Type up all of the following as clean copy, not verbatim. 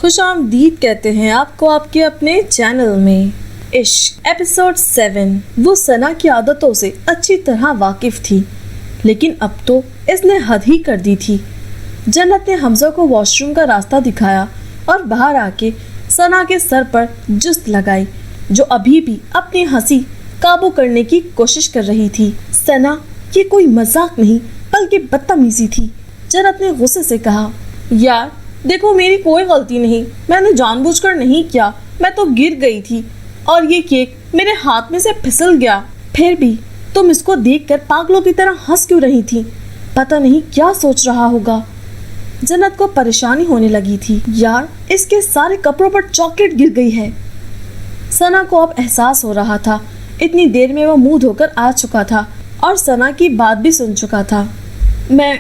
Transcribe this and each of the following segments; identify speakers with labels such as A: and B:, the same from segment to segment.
A: خوش آمدید کہتے ہیں آپ کو آپ کے اپنے چینل میں عشق ایپیسوڈ 7۔ وہ ثنا کی عادتوں سے اچھی طرح واقف تھی، لیکن اب تو اس نے حد ہی کر دی تھی۔ جنت نے حمزہ کو واش روم کا راستہ دکھایا اور باہر آ کے ثنا کے سر پر جست لگائی، جو ابھی بھی اپنی ہنسی قابو کرنے کی کوشش کر رہی تھی۔ ثنا، یہ کوئی مذاق نہیں بلکہ بدتمیزی تھی۔ جنت نے غصے سے کہا، یار دیکھو میری کوئی غلطی نہیں، میں نے جان بوجھ کر نہیں کیا، میں تو گر گئی تھی اور یہ کیک میرے ہاتھ میں سے پھسل گیا۔ پھر بھی تم اس کو دیکھ کر پاگلوں کی طرح ہنس کیوں رہی تھی؟ پتہ نہیں کیا سوچ رہا ہوگا۔ جنت کو پریشانی ہونے لگی تھی، یار اس کے سارے کپڑوں پر چاکلیٹ گر گئی ہے۔ ثنا کو اب احساس ہو رہا تھا، اتنی دیر میں وہ منہ دھو کر آ چکا تھا اور ثنا کی بات بھی سن چکا تھا۔ میں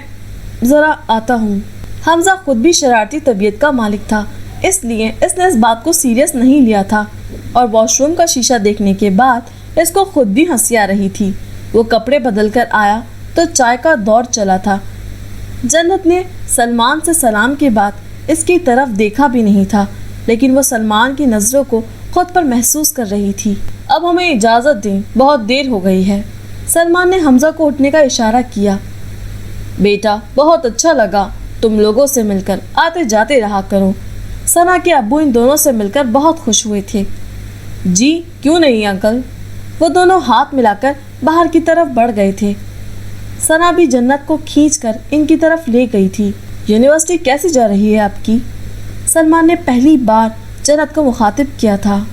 A: ذرا آتا ہوں۔ حمزہ خود بھی شرارتی طبیعت کا مالک تھا، اس لیے اس نے اس بات کو سیریس نہیں لیا تھا اور واش روم کا شیشہ دیکھنے کے بعد اس کو خود بھی ہنسی آ رہی تھی۔ وہ کپڑے بدل کر آیا تو چائے کا دور چلا تھا۔ جنت نے سلمان سے سلام کے بعد اس کی طرف دیکھا بھی نہیں تھا، لیکن وہ سلمان کی نظروں کو خود پر محسوس کر رہی تھی۔ اب ہمیں اجازت دیں، بہت دیر ہو گئی ہے۔ سلمان نے حمزہ کو اٹھنے کا اشارہ کیا۔ بیٹا بہت اچھا لگا تم لوگوں سے مل کر، آتے جاتے رہا کرو۔ ثنا کے ابو ان دونوں سے مل کر بہت خوش ہوئے تھے۔ جی کیوں نہیں انکل۔ وہ دونوں ہاتھ ملا کر باہر کی طرف بڑھ گئے تھے۔ ثنا بھی جنت کو کھینچ کر ان کی طرف لے گئی تھی۔ یونیورسٹی کیسی جا رہی ہے آپ کی؟ سلمان نے پہلی بار جنت کو مخاطب کیا تھا۔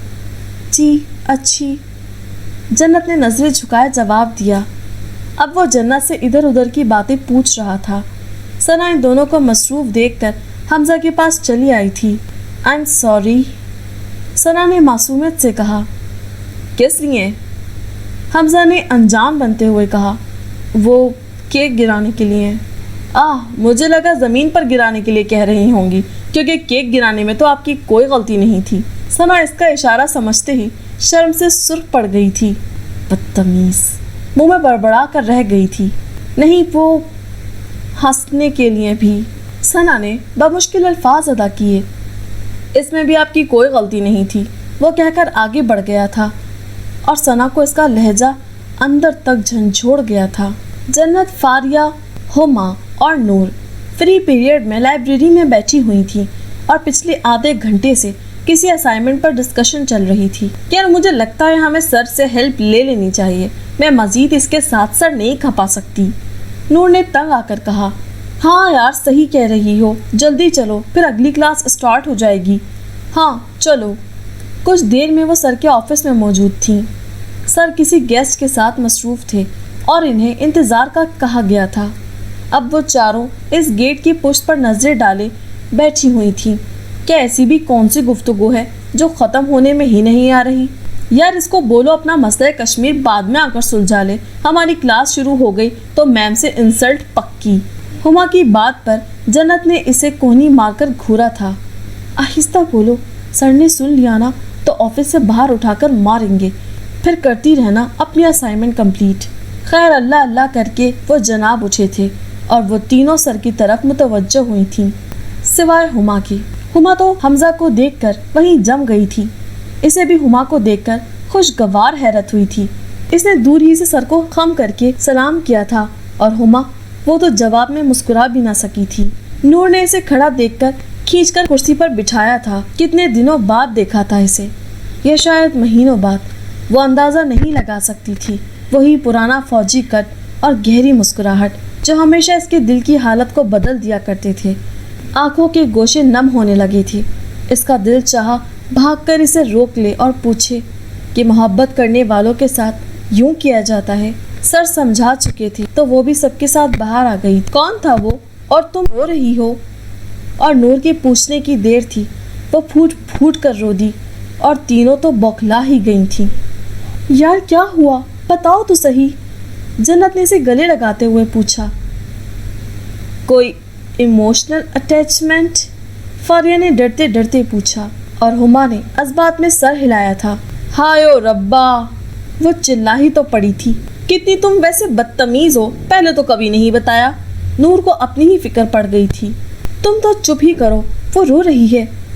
A: جی اچھی، جنت نے نظریں جھکائے جواب دیا۔ اب وہ جنت سے ادھر ادھر کی باتیں پوچھ رہا تھا۔ ثنا ان دونوں کو مصروف دیکھ کر حمزہ کے پاس چلی آئی تھی۔ آئی ایم سوری، ثنا نے معصومیت سے کہا۔ کس لیے؟ حمزہ نے انجان بنتے ہوئے کہا۔ وہ کیک گرانے کے لیے۔ مجھے لگا زمین پر گرانے کے لیے کہہ رہی ہوں گی، کیونکہ کیک گرانے میں تو آپ کی کوئی غلطی نہیں تھی۔ ثنا اس کا اشارہ سمجھتے ہی شرم سے سرخ پڑ گئی تھی۔ بدتمیز، منہ میں بڑبڑا کر رہ گئی تھی۔ نہیں، وہ ہنسنے کے لیے بھی، ثنا نے بمشکل الفاظ ادا کیے۔ اس میں بھی آپ کی کوئی غلطی نہیں تھی، وہ کہہ کر آگے بڑھ گیا تھا اور ثنا کو اس کا لہجہ اندر تک جھنجھوڑ گیا تھا۔ جنت، فاریہ، ہما اور نور فری پیریڈ میں لائبریری میں بیٹھی ہوئی تھی اور پچھلے آدھے گھنٹے سے کسی اسائنمنٹ پر ڈسکشن چل رہی تھی۔ یار مجھے لگتا ہے ہمیں سر سے ہیلپ لے لینی چاہیے، میں مزید اس کے ساتھ سر نہیں کھپا سکتی۔ نور نے تنگ آ کر کہا۔ ہاں یار صحیح کہہ رہی ہو، جلدی چلو پھر اگلی کلاس اسٹارٹ ہو جائے گی۔ ہاں چلو۔ کچھ دیر میں وہ سر کے آفس میں موجود تھیں۔ سر کسی گیسٹ کے ساتھ مصروف تھے اور انہیں انتظار کا کہا گیا تھا۔ اب وہ چاروں اس گیٹ کی پشت پر نظریں ڈالے بیٹھی ہوئی تھیں۔ کیا ایسی بھی کون سی گفتگو ہے جو ختم ہونے میں ہی نہیں آ رہی؟ یار اس کو بولو اپنا مسئلہ کشمیر بعد میں آ کر سلجھا لے، ہماری کلاس شروع ہو گئی تو میم سے انسلٹ پکی۔ ہما کی بات پر جنت نے اسے کوہنی مار کر گھورا تھا۔ آہستہ بولو، سر نے سن لیا نا تو آفس سے باہر اٹھا کر ماریں گے، پھر کرتی رہنا اپنی اسائنمنٹ کمپلیٹ۔ خیر اللہ اللہ کر کے وہ جناب اٹھے تھے اور وہ تینوں سر کی طرف متوجہ ہوئی تھیں، سوائے ہما کی۔ ہما تو حمزہ کو دیکھ کر وہیں جم گئی تھی۔ اسے بھی ہما کو دیکھ کر خوشگوار حیرت ہوئی تھی۔ اس نے دور ہی سے سر کو خم کر کے سلام کیا تھا اور ہما، وہ تو جواب میں مسکرا بھی نہ سکی تھی۔ نور نے اسے کھڑا دیکھ کر کھینچ کر کرسی پر بٹھایا تھا۔ کتنے دنوں بعد دیکھا تھا اسے، یہ شاید مہینوں بعد۔ وہ اندازہ نہیں لگا سکتی تھی، وہی پرانا فوجی کٹ اور گہری مسکراہٹ جو ہمیشہ اس کے دل کی حالت کو بدل دیا کرتے تھے۔ آنکھوں کے گوشے نم ہونے لگے تھے۔ اس کا دل چاہا بھاگ کر اسے روک لے اور پوچھے کہ محبت کرنے والوں کے ساتھ یوں کیا جاتا ہے۔ سر سمجھا چکے تھے تو وہ بھی سب کے ساتھ باہر آ گئی۔ کون تھا وہ اور تم رو رہی ہو؟ اور نور کے پوچھنے کی دیر تھی، وہ پھوٹ پھوٹ کر رو دی اور تینوں تو بوکھلا ہی گئی تھیں۔ یار کیا ہوا بتاؤ تو صحیح، جنت نے اسے گلے لگاتے ہوئے پوچھا۔ کوئی ایموشنل اٹیچمنٹ؟ فاریہ نے ڈرتے ڈرتے پوچھا اور ہما نے اسبات میں سر ہلایا تھا۔ ہائے ربا، وہ چلا ہی تو پڑی تھی۔ کتنی تم ویسے بدتمیز ہو، پہلے تو کبھی نہیں بتایا۔ نور کو اپنی ہی فکر پڑ گئی تھی۔ تم تو چپ ہی کرو، وہ رو رہی ہے،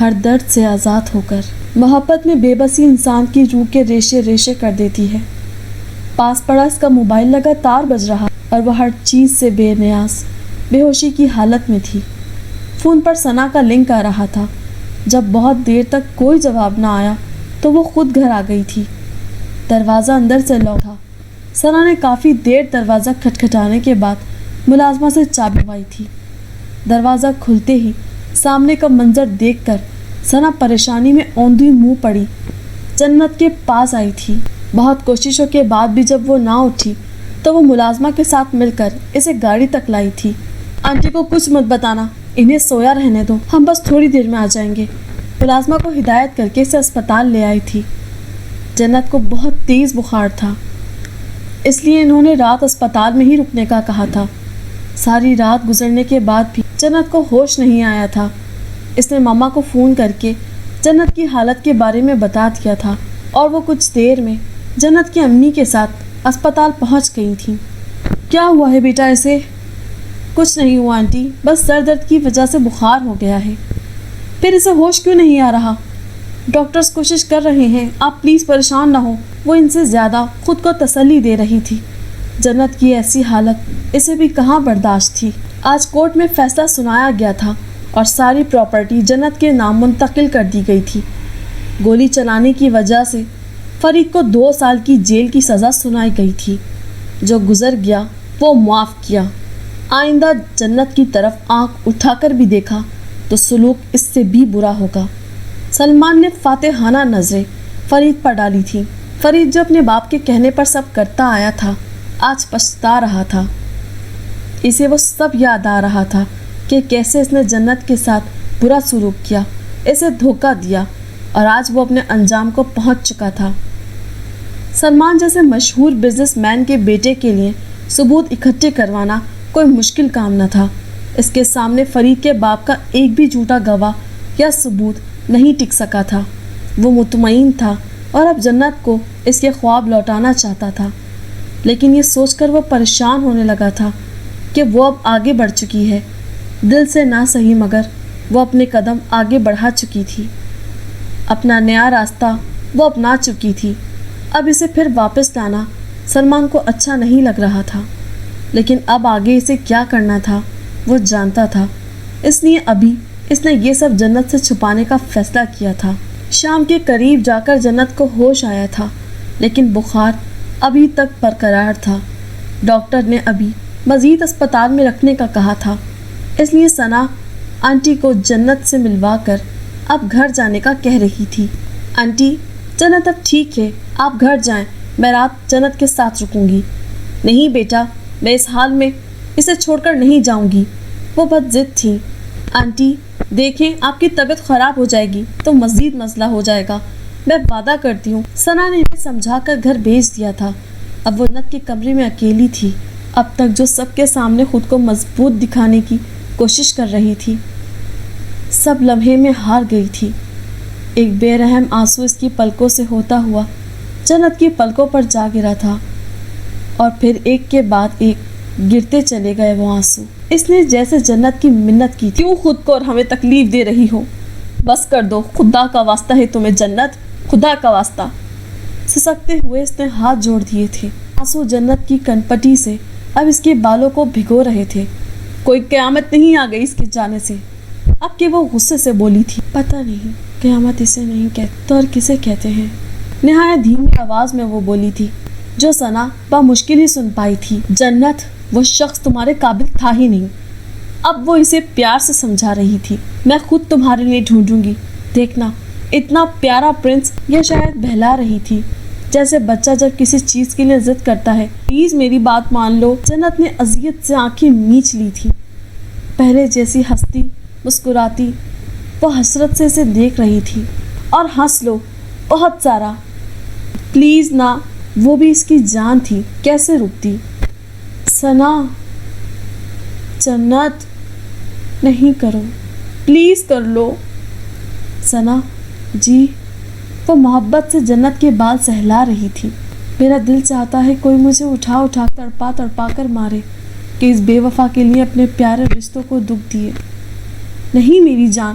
A: ہر درد سے آزاد ہو کر۔ محبت میں بے بسی انسان کی روح کے ریشے ریشے کر دیتی ہے۔ پاس پڑا اس کا موبائل لگاتار بج رہا اور وہ ہر چیز سے بے نیاز بے ہوشی کی حالت میں تھی۔ فون پر ثنا کا لنک آ رہا تھا۔ جب بہت دیر تک کوئی جواب نہ آیا تو وہ خود گھر آ گئی تھی۔ دروازہ اندر سے لاک تھا۔ ثنا نے کافی دیر دروازہ کھٹکھٹانے کے بعد ملازمہ سے چابی منگوائی تھی۔ دروازہ کھلتے ہی سامنے کا منظر دیکھ کر ثنا پریشانی میں اوندھی منہ پڑی جنت کے پاس آئی تھی۔ بہت کوششوں کے بعد بھی جب وہ نہ اٹھی تو وہ ملازمہ کے ساتھ مل کر اسے گاڑی تک لائی تھی۔ آنٹی کو کچھ مت بتانا، انہیں سویا رہنے دو، ہم بس تھوڑی دیر میں آ جائیں گے۔ ملازمہ کو ہدایت کر کے اسے اسپتال لے آئی تھی۔ جنت کو بہت تیز بخار تھا، اس لیے انہوں نے رات اسپتال میں ہی رکنے کا کہا تھا۔ ساری رات گزرنے کے بعد بھی جنت کو ہوش نہیں آیا تھا۔ اس نے ماما کو فون کر کے جنت کی حالت کے بارے میں بتا دیا تھا اور وہ کچھ دیر میں جنت کی امی کے ساتھ اسپتال پہنچ گئی تھیں۔ کیا ہوا ہے بیٹا اسے؟ کچھ نہیں ہوا آنٹی، بس سر درد کی وجہ سے بخار ہو گیا ہے۔ پھر اسے ہوش کیوں نہیں آ رہا؟ ڈاکٹرز کوشش کر رہے ہیں، آپ پلیز پریشان نہ ہو۔ وہ ان سے زیادہ خود کو تسلی دے رہی تھی۔ جنت کی ایسی حالت اسے بھی کہاں برداشت تھی۔ آج کورٹ میں فیصلہ سنایا گیا تھا اور ساری پراپرٹی جنت کے نام منتقل کر دی گئی تھی۔ گولی چلانے کی وجہ سے فرید کو 2 سال کی جیل کی سزا سنائی گئی تھی۔ جو گزر گیا وہ معاف کیا۔ آئندہ جنت کی طرف آنکھ اٹھا کر بھی دیکھا تو سلوک اس سے بھی برا ہوگا۔ سلمان نے فاتحانہ نظریں فرید پر ڈالی تھی۔ فرید جو اپنے باپ کے کہنے پر سب کرتا آیا تھا، آج پچھتا رہا تھا۔ اسے وہ سب یاد آ رہا تھا کہ کیسے اس نے جنت کے ساتھ برا سلوک کیا، اسے دھوکہ دیا اور آج وہ اپنے انجام کو پہنچ چکا تھا۔ سلمان جیسے مشہور بزنس مین کے بیٹے کے لیے ثبوت اکٹھے کروانا کوئی مشکل کام نہ تھا۔ اس کے سامنے فرید کے باپ کا ایک بھی جھوٹا گواہ یا ثبوت نہیں ٹک سکا تھا۔ وہ مطمئن تھا اور اب جنت کو اس کے خواب لوٹانا چاہتا تھا، لیکن یہ سوچ کر وہ پریشان ہونے لگا تھا کہ وہ اب آگے بڑھ چکی ہے۔ دل سے نہ صحیح مگر وہ اپنے قدم آگے بڑھا چکی تھی۔ اپنا نیا راستہ وہ اپنا چکی تھی۔ اب اسے پھر واپس لانا سلمان کو اچھا نہیں لگ رہا تھا، لیکن اب آگے اسے کیا کرنا تھا وہ جانتا تھا۔ اس لیے ابھی اس نے یہ سب جنت سے چھپانے کا فیصلہ کیا تھا۔ شام کے قریب جا کر جنت کو ہوش آیا تھا، لیکن بخار ابھی تک برقرار تھا۔ ڈاکٹر نے ابھی مزید اسپتال میں رکھنے کا کہا تھا، اس لیے ثنا آنٹی کو جنت سے ملوا کر اب گھر جانے کا کہہ رہی تھی۔ آنٹی، جنت اب ٹھیک ہے، آپ گھر جائیں، میں رات جنت کے ساتھ رکوں گی۔ نہیں بیٹا، میں اس حال میں اسے چھوڑ کر نہیں جاؤں گی، وہ بد ضد تھی۔ آنٹی دیکھیں، آپ کی طبیعت خراب ہو جائے گی تو مزید مسئلہ ہو جائے گا، میں وعدہ کرتی ہوں۔ ثنا نے انہیں سمجھا کر گھر بھیج دیا تھا۔ اب وہ جنت کے کمرے میں اکیلی تھی، اب تک جو سب کے سامنے خود کو مضبوط دکھانے کی کوشش کر رہی تھی، سب لمحے میں ہار گئی تھی۔ ایک بے رحم آنسو اس کی پلکوں سے ہوتا ہوا جنت کی پلکوں پر جا گرا تھا، اور پھر ایک کے بعد ایک گرتے چلے گئے وہ آنسو۔ اس نے جیسے جنت کی منت کی، کیوں خود کو اور ہمیں تکلیف دے رہی ہو؟ بس کر دو، خدا کا واسطہ ہے تمہیں جنت، خدا کا واسطہ۔ سسکتے ہوئے اس نے ہاتھ جوڑ دیے تھے۔ آنسو جنت کی کنپٹی سے اب اس کے بالوں کو بھگو رہے تھے۔ کوئی قیامت نہیں آ گئی اس کے جانے سے؟ اب کہ وہ غصے سے بولی تھی، پتہ نہیں قیامت اسے نہیں کہتے تو اور کسے کہتے ہیں؟ نہایت دھیمی آواز میں وہ بولی تھی، جو ثنا بمشکل ہی سن پائی تھی۔ جنت، وہ شخص تمہارے قابل تھا ہی نہیں۔ اب وہ اسے پیار سے سمجھا رہی تھی، میں خود تمہارے لیے ڈھونڈوں گی، دیکھنا، اتنا پیارا پرنس۔ یہ شاید بہلا رہی تھی، جیسے بچہ جب کسی چیز کے لیے ضد کرتا ہے۔ پلیز میری بات مان لو۔ جنت نے اذیت سے آنکھیں میچ لی تھی۔ پہلے جیسی ہنستی مسکراتی وہ حسرت سے اسے دیکھ رہی تھی۔ اور ہنس لو، بہت سارا، پلیز نہ، وہ بھی اس کی جان تھی، کیسے رکتی؟ ثنا، جنت، نہیں کرو، پلیز کر لو۔ ثنا، جی؟ وہ محبت سے جنت کے بال سہلا رہی تھی۔ میرا دل چاہتا ہے کوئی مجھے اٹھا اٹھا تڑپا تڑپا کر مارے کہ اس بے وفا کے لیے اپنے پیارے رشتوں کو دکھ دیے۔ نہیں میری جان،